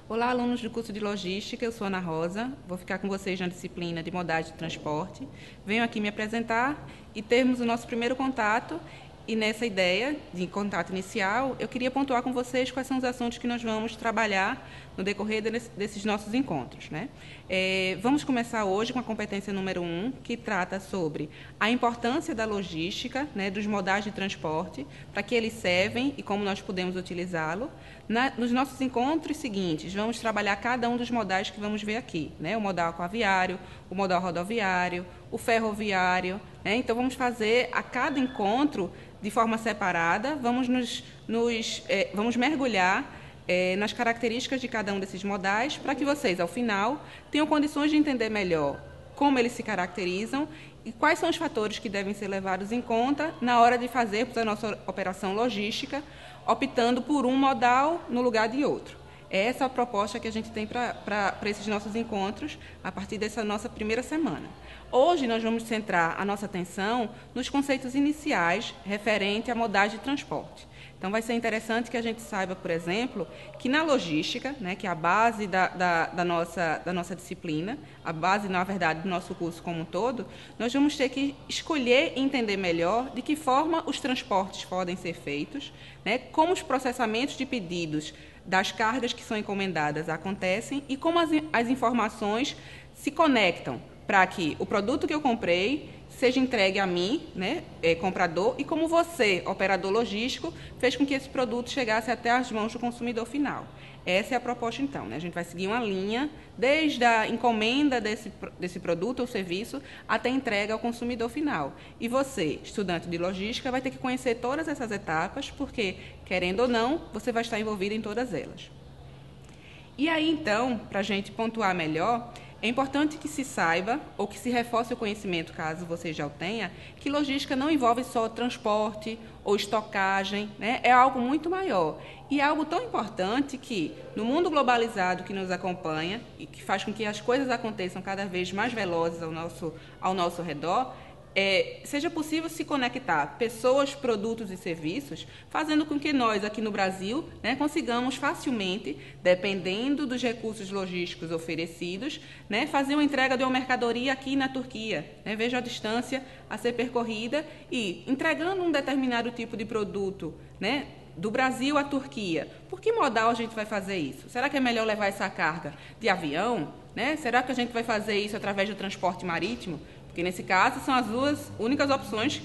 Olá, alunos do curso de Logística, eu sou Ana Rosa, vou ficar com vocês na disciplina de modalidade de transporte. Venho aqui me apresentar e termos o nosso primeiro contato, e nessa ideia de contato inicial, eu queria pontuar com vocês quais são os assuntos que nós vamos trabalhar no decorrer desses nossos encontros, né? Vamos começar hoje com a competência número 1, que trata sobre a importância da logística, né, dos modais de transporte, para que eles servem e como nós podemos utilizá-lo. Nos nossos encontros seguintes, vamos trabalhar cada um dos modais que vamos ver aqui, né? O modal aquaviário, o modal rodoviário, o ferroviário, né? Então, vamos fazer a cada encontro de forma separada, vamos mergulhar nas características de cada um desses modais, para que vocês, ao final, tenham condições de entender melhor como eles se caracterizam e quais são os fatores que devem ser levados em conta na hora de fazermos a nossa operação logística, optando por um modal no lugar de outro. É essa a proposta que a gente tem para esses nossos encontros, a partir dessa nossa primeira semana. Hoje, nós vamos centrar a nossa atenção nos conceitos iniciais referente a modais de transporte. Então, vai ser interessante que a gente saiba, por exemplo, que na logística, né, que é a base da nossa disciplina, a base, na verdade, do nosso curso como um todo, nós vamos ter que escolher e entender melhor de que forma os transportes podem ser feitos, né, como os processamentos de pedidos das cargas que são encomendadas acontecem e como as informações se conectam para que o produto que eu comprei seja entregue a mim, né, comprador, e como você, operador logístico, fez com que esse produto chegasse até as mãos do consumidor final. Essa é a proposta, então, né? A gente vai seguir uma linha desde a encomenda desse produto ou serviço até a entrega ao consumidor final. E você, estudante de logística, vai ter que conhecer todas essas etapas, porque, querendo ou não, você vai estar envolvido em todas elas. E aí, então, para a gente pontuar melhor, é importante que se saiba, ou que se reforce o conhecimento, caso você já o tenha, que logística não envolve só transporte ou estocagem, né? É algo muito maior. E é algo tão importante que, no mundo globalizado que nos acompanha e que faz com que as coisas aconteçam cada vez mais velozes ao nosso redor, seja possível se conectar pessoas, produtos e serviços, fazendo com que nós, aqui no Brasil, né, consigamos facilmente, dependendo dos recursos logísticos oferecidos, né, fazer uma entrega de uma mercadoria aqui na Turquia. Né, veja a distância a ser percorrida e, entregando um determinado tipo de produto, né, do Brasil à Turquia, por que modal a gente vai fazer isso? Será que é melhor levar essa carga de avião? Né? Será que a gente vai fazer isso através do transporte marítimo? Porque, nesse caso, são as duas únicas opções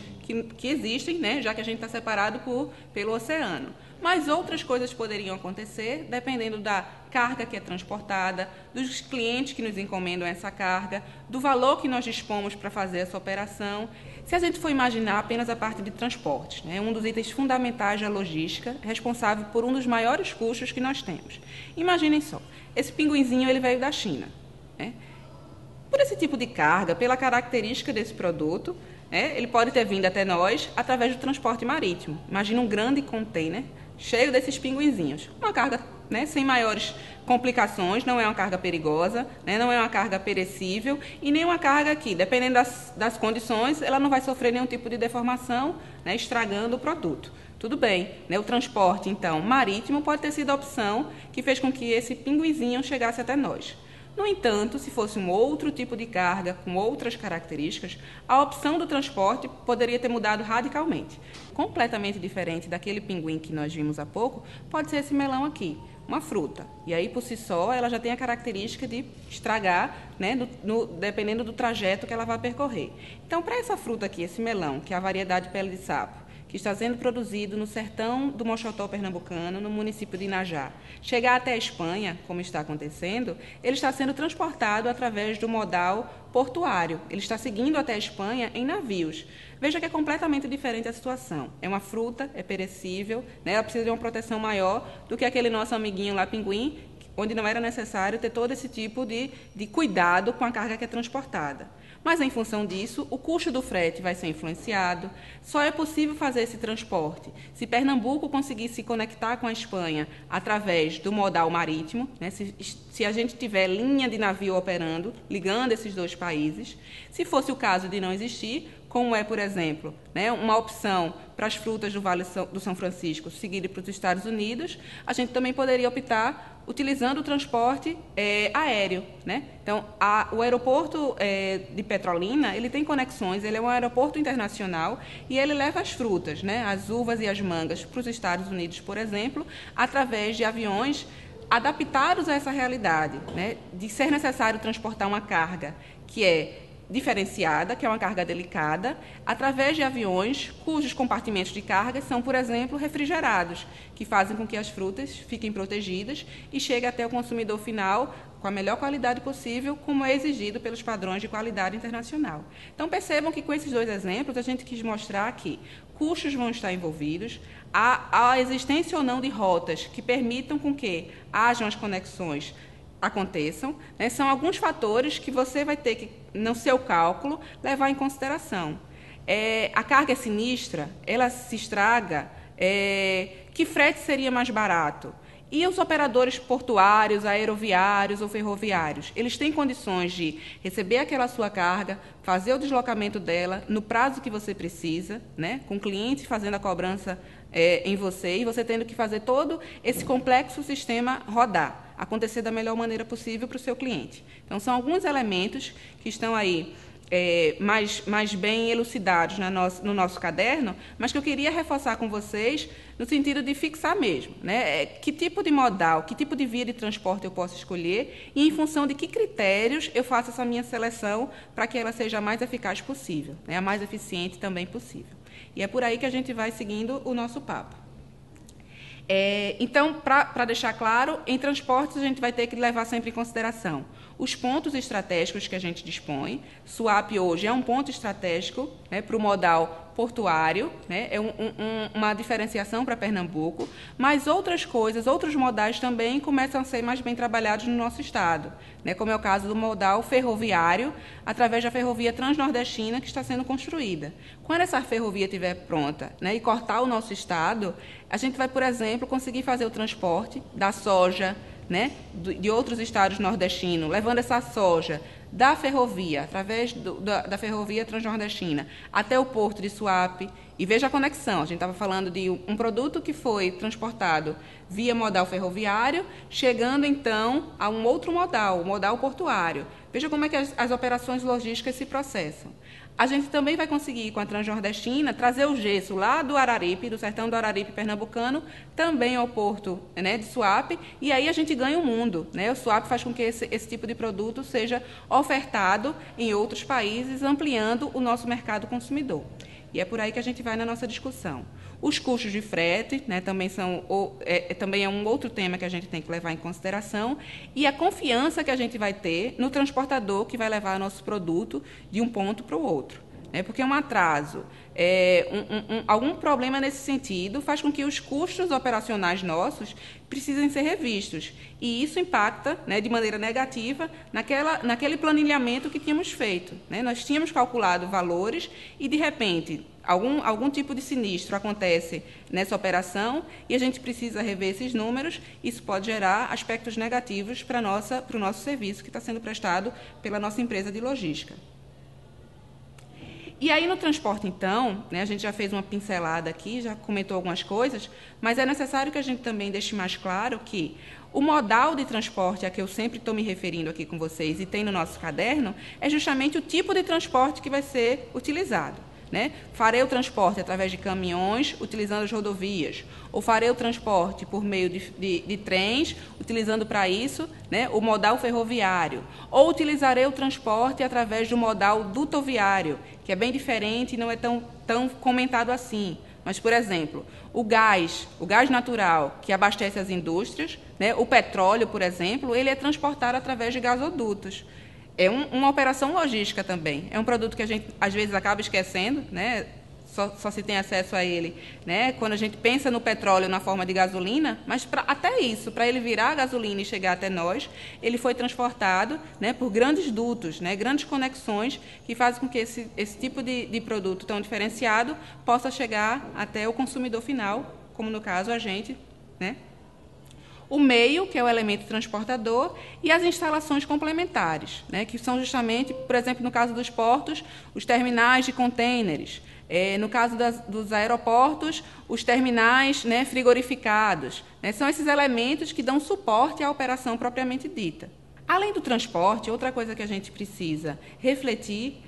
que existem, né, já que a gente está separado pelo oceano. Mas outras coisas poderiam acontecer, dependendo da carga que é transportada, dos clientes que nos encomendam essa carga, do valor que nós dispomos para fazer essa operação. Se a gente for imaginar apenas a parte de transportes, né, um dos itens fundamentais da logística, responsável por um dos maiores custos que nós temos. Imaginem só, esse pinguinzinho ele veio da China, né? Por esse tipo de carga, pela característica desse produto, né, ele pode ter vindo até nós através do transporte marítimo. Imagina um grande container cheio desses pinguinzinhos. Uma carga, né, sem maiores complicações, não é uma carga perigosa, né, não é uma carga perecível e nem uma carga que, dependendo das condições, ela não vai sofrer nenhum tipo de deformação, né, estragando o produto. Tudo bem, né, o transporte, então, marítimo pode ter sido a opção que fez com que esse pinguinzinho chegasse até nós. No entanto, se fosse um outro tipo de carga, com outras características, a opção do transporte poderia ter mudado radicalmente. Completamente diferente daquele pinguim que nós vimos há pouco, pode ser esse melão aqui, uma fruta. E aí, por si só, ela já tem a característica de estragar, né, dependendo do trajeto que ela vai percorrer. Então, para essa fruta aqui, esse melão, que é a variedade pele de sapo, que está sendo produzido no sertão do Mochotó pernambucano, no município de Inajá, chegar até a Espanha, como está acontecendo, ele está sendo transportado através do modal portuário. Ele está seguindo até a Espanha em navios. Veja que é completamente diferente a situação. É uma fruta, é perecível, né? Ela precisa de uma proteção maior do que aquele nosso amiguinho lá, pinguim, onde não era necessário ter todo esse tipo de cuidado com a carga que é transportada. Mas, em função disso, o custo do frete vai ser influenciado. Só é possível fazer esse transporte se Pernambuco conseguir se conectar com a Espanha através do modal marítimo, né? Se a gente tiver linha de navio operando, ligando esses dois países. Se fosse o caso de não existir, como é, por exemplo, né, uma opção para as frutas do Vale do São Francisco seguirem para os Estados Unidos, a gente também poderia optar utilizando o transporte aéreo, né? Então, o aeroporto de Petrolina, ele tem conexões, ele é um aeroporto internacional e ele leva as frutas, né, as uvas e as mangas para os Estados Unidos, por exemplo, através de aviões adaptados a essa realidade, né, de ser necessário transportar uma carga que é diferenciada, que é uma carga delicada, através de aviões cujos compartimentos de carga são, por exemplo, refrigerados, que fazem com que as frutas fiquem protegidas e cheguem até o consumidor final com a melhor qualidade possível, como é exigido pelos padrões de qualidade internacional. Então, percebam que com esses dois exemplos, a gente quis mostrar que custos vão estar envolvidos, a existência ou não de rotas que permitam com que hajam as conexões aconteçam, né? São alguns fatores que você vai ter que, no seu cálculo, levar em consideração. A carga é sinistra, ela se estraga, que frete seria mais barato? E os operadores portuários, aeroviários ou ferroviários, eles têm condições de receber aquela sua carga, fazer o deslocamento dela no prazo que você precisa, né? Com o cliente fazendo a cobrança em você e você tendo que fazer todo esse complexo sistema rodar, acontecer da melhor maneira possível para o seu cliente. Então, são alguns elementos que estão aí mais bem elucidados no nosso caderno, mas que eu queria reforçar com vocês no sentido de fixar mesmo, né? Que tipo de modal, que tipo de via de transporte eu posso escolher e em função de que critérios eu faço essa minha seleção para que ela seja a mais eficaz possível, né? A mais eficiente também possível. E é por aí que a gente vai seguindo o nosso papo. Então, para deixar claro, em transportes a gente vai ter que levar sempre em consideração os pontos estratégicos que a gente dispõe. Suape hoje é um ponto estratégico, né, para o modal portuário, né, é uma diferenciação para Pernambuco, mas outras coisas, outros modais também começam a ser mais bem trabalhados no nosso estado, né, como é o caso do modal ferroviário, através da ferrovia transnordestina que está sendo construída. Quando essa ferrovia estiver pronta, né, e cortar o nosso estado, a gente vai, por exemplo, conseguir fazer o transporte da soja, né, de outros estados nordestinos, levando essa soja da ferrovia, através da ferrovia transnordestina, até o porto de Suape. E veja a conexão, a gente estava falando de um produto que foi transportado via modal ferroviário, chegando, então, a um outro modal, o modal portuário. Veja como é que as operações logísticas se processam. A gente também vai conseguir, com a transnordestina, trazer o gesso lá do Araripe, do sertão do Araripe pernambucano, também ao porto, né, de Suape, e aí a gente ganha o mundo, né? O Suape faz com que esse tipo de produto seja ofertado em outros países, ampliando o nosso mercado consumidor. E é por aí que a gente vai na nossa discussão. Os custos de frete, né, também é um outro tema que a gente tem que levar em consideração, e a confiança que a gente vai ter no transportador que vai levar nosso produto de um ponto para o outro. Né, porque um atraso, algum problema nesse sentido faz com que os custos operacionais nossos precisem ser revistos. E isso impacta, né, de maneira negativa naquele planilhamento que tínhamos feito. Né? Nós tínhamos calculado valores e, de repente, algum tipo de sinistro acontece nessa operação e a gente precisa rever esses números. Isso pode gerar aspectos negativos para o nosso serviço que está sendo prestado pela nossa empresa de logística. E aí, no transporte, então, né, a gente já fez uma pincelada aqui, já comentou algumas coisas, mas é necessário que a gente também deixe mais claro que o modal de transporte a que eu sempre estou me referindo aqui com vocês e tem no nosso caderno é justamente o tipo de transporte que vai ser utilizado. Né? Farei o transporte através de caminhões, utilizando as rodovias, ou farei o transporte por meio de trens, utilizando para isso, né, o modal ferroviário, ou utilizarei o transporte através do modal dutoviário, que é bem diferente e não é tão comentado assim. Mas, por exemplo, o gás natural que abastece as indústrias, né, o petróleo, por exemplo, ele é transportado através de gasodutos. É uma operação logística também. É um produto que a gente, às vezes, acaba esquecendo, né? Só se tem acesso a ele, né, quando a gente pensa no petróleo na forma de gasolina, mas até isso, para ele virar gasolina e chegar até nós, ele foi transportado, né, por grandes dutos, né, grandes conexões que fazem com que esse tipo de produto tão diferenciado possa chegar até o consumidor final, como no caso a gente, né? O meio, que é o elemento transportador, e as instalações complementares, né, que são justamente, por exemplo, no caso dos portos, os terminais de contêineres, No caso dos aeroportos, os terminais, né, frigorificados, né, são esses elementos que dão suporte à operação propriamente dita. Além do transporte, outra coisa que a gente precisa refletir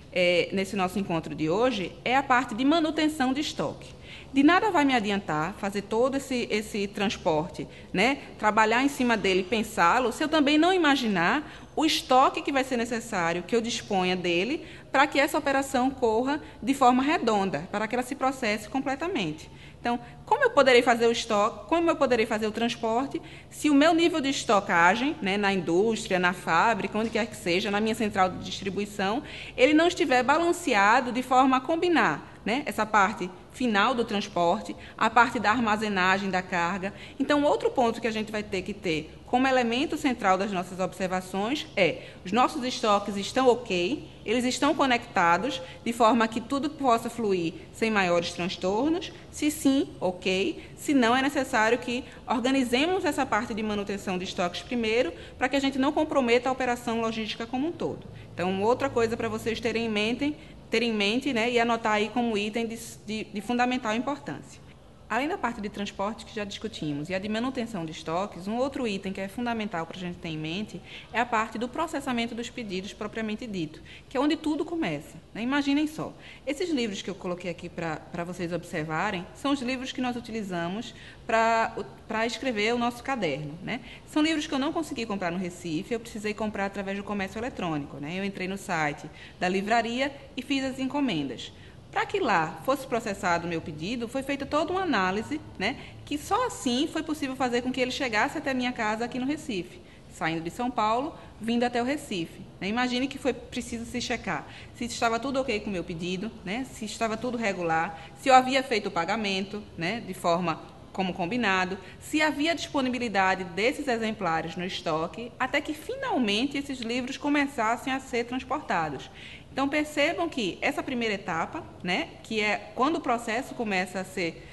nesse nosso encontro de hoje é a parte de manutenção de estoque. De nada vai me adiantar fazer todo esse transporte, né, trabalhar em cima dele e pensá-lo, se eu também não imaginar o estoque que vai ser necessário que eu disponha dele para que essa operação corra de forma redonda, para que ela se processe completamente. Então, como eu poderei fazer o estoque, como eu poderei fazer o transporte, se o meu nível de estocagem, né, na indústria, na fábrica, onde quer que seja, na minha central de distribuição, ele não estiver balanceado de forma a combinar, né, essa parte final do transporte, a parte da armazenagem da carga. Então, outro ponto que a gente vai ter que ter como elemento central das nossas observações é: os nossos estoques estão ok, eles estão conectados, de forma que tudo possa fluir sem maiores transtornos. Se sim, ok. Se não, é necessário que organizemos essa parte de manutenção de estoques primeiro, para que a gente não comprometa a operação logística como um todo. Então, outra coisa para vocês terem em mente, né, e anotar aí como item de fundamental importância. Além da parte de transporte que já discutimos e a de manutenção de estoques, um outro item que é fundamental para a gente ter em mente é a parte do processamento dos pedidos propriamente dito, que é onde tudo começa, né? Imaginem só, esses livros que eu coloquei aqui para vocês observarem são os livros que nós utilizamos para escrever o nosso caderno, né? São livros que eu não consegui comprar no Recife, eu precisei comprar através do comércio eletrônico, né? Eu entrei no site da livraria e fiz as encomendas. Para que lá fosse processado o meu pedido, foi feita toda uma análise, né, que só assim foi possível fazer com que ele chegasse até a minha casa aqui no Recife, saindo de São Paulo, vindo até o Recife. Né? Imagine que foi preciso se checar se estava tudo ok com o meu pedido, né, se estava tudo regular, se eu havia feito o pagamento, né, de forma como combinado, se havia disponibilidade desses exemplares no estoque, até que finalmente esses livros começassem a ser transportados. Então, percebam que essa primeira etapa, né, que é quando o processo começa a ser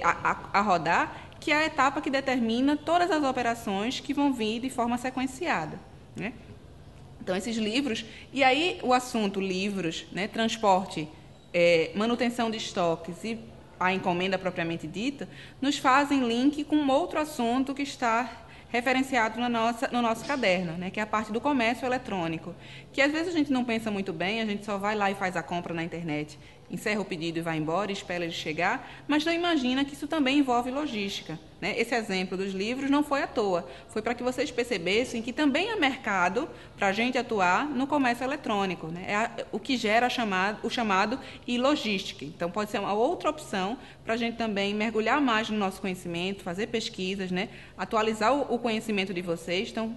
a rodar, que é a etapa que determina todas as operações que vão vir de forma sequenciada, né? Então, esses livros, e aí o assunto livros, né, transporte, manutenção de estoques e a encomenda propriamente dita, nos fazem link com outro assunto que está referenciado no nosso caderno, né, que é a parte do comércio eletrônico, que às vezes a gente não pensa muito bem, a gente só vai lá e faz a compra na internet, encerra o pedido e vai embora, espera ele chegar, mas não imagina que isso também envolve logística, né? Esse exemplo dos livros não foi à toa, foi para que vocês percebessem que também há mercado para a gente atuar no comércio eletrônico, né? É o que gera o chamado e-logística. Então, pode ser uma outra opção para a gente também mergulhar mais no nosso conhecimento, fazer pesquisas, né? Atualizar o conhecimento de vocês. Então,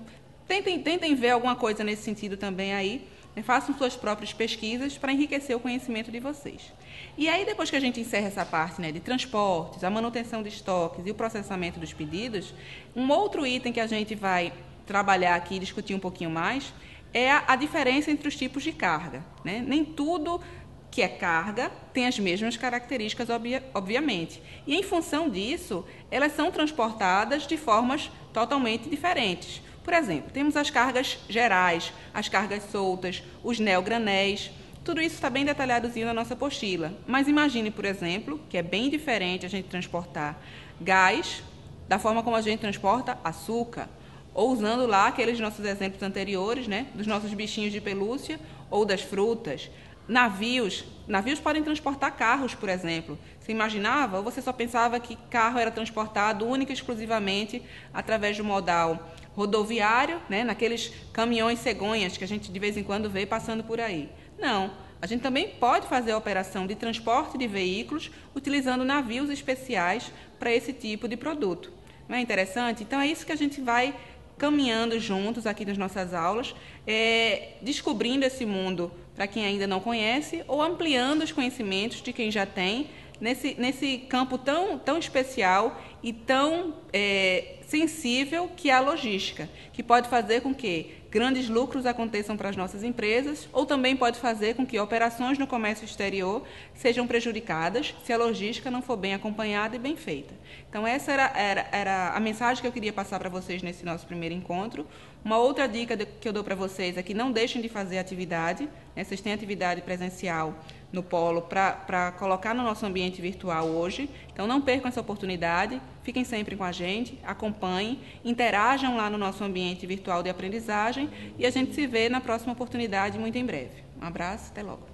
tentem ver alguma coisa nesse sentido também aí. Façam suas próprias pesquisas para enriquecer o conhecimento de vocês. E aí, depois que a gente encerra essa parte, né, de transportes, a manutenção de estoques e o processamento dos pedidos, um outro item que a gente vai trabalhar aqui e discutir um pouquinho mais é a diferença entre os tipos de carga, né? Nem tudo que é carga tem as mesmas características, obviamente. E, em função disso, elas são transportadas de formas totalmente diferentes. Por exemplo, temos as cargas gerais, as cargas soltas, os neogranéis. Tudo isso está bem detalhadozinho na nossa apostila. Mas imagine, por exemplo, que é bem diferente a gente transportar gás da forma como a gente transporta açúcar, ou usando lá aqueles nossos exemplos anteriores, né, dos nossos bichinhos de pelúcia ou das frutas. Navios podem transportar carros, por exemplo. Você imaginava, ou você só pensava que carro era transportado única e exclusivamente através do modal rodoviário, né, naqueles caminhões cegonhas que a gente de vez em quando vê passando por aí. Não, a gente também pode fazer a operação de transporte de veículos utilizando navios especiais para esse tipo de produto. Não é interessante? Então, é isso que a gente vai caminhando juntos aqui nas nossas aulas, descobrindo esse mundo para quem ainda não conhece ou ampliando os conhecimentos de quem já tem nesse campo tão especial e tão sensível que é a logística, que pode fazer com que grandes lucros aconteçam para as nossas empresas ou também pode fazer com que operações no comércio exterior sejam prejudicadas se a logística não for bem acompanhada e bem feita. Então, essa era a mensagem que eu queria passar para vocês nesse nosso primeiro encontro. Uma outra dica que eu dou para vocês é que não deixem de fazer atividade, né? Vocês têm atividade presencial no polo para colocar no nosso ambiente virtual hoje, então não percam essa oportunidade, fiquem sempre com a gente, acompanhem, interajam lá no nosso ambiente virtual de aprendizagem e a gente se vê na próxima oportunidade muito em breve. Um abraço, até logo.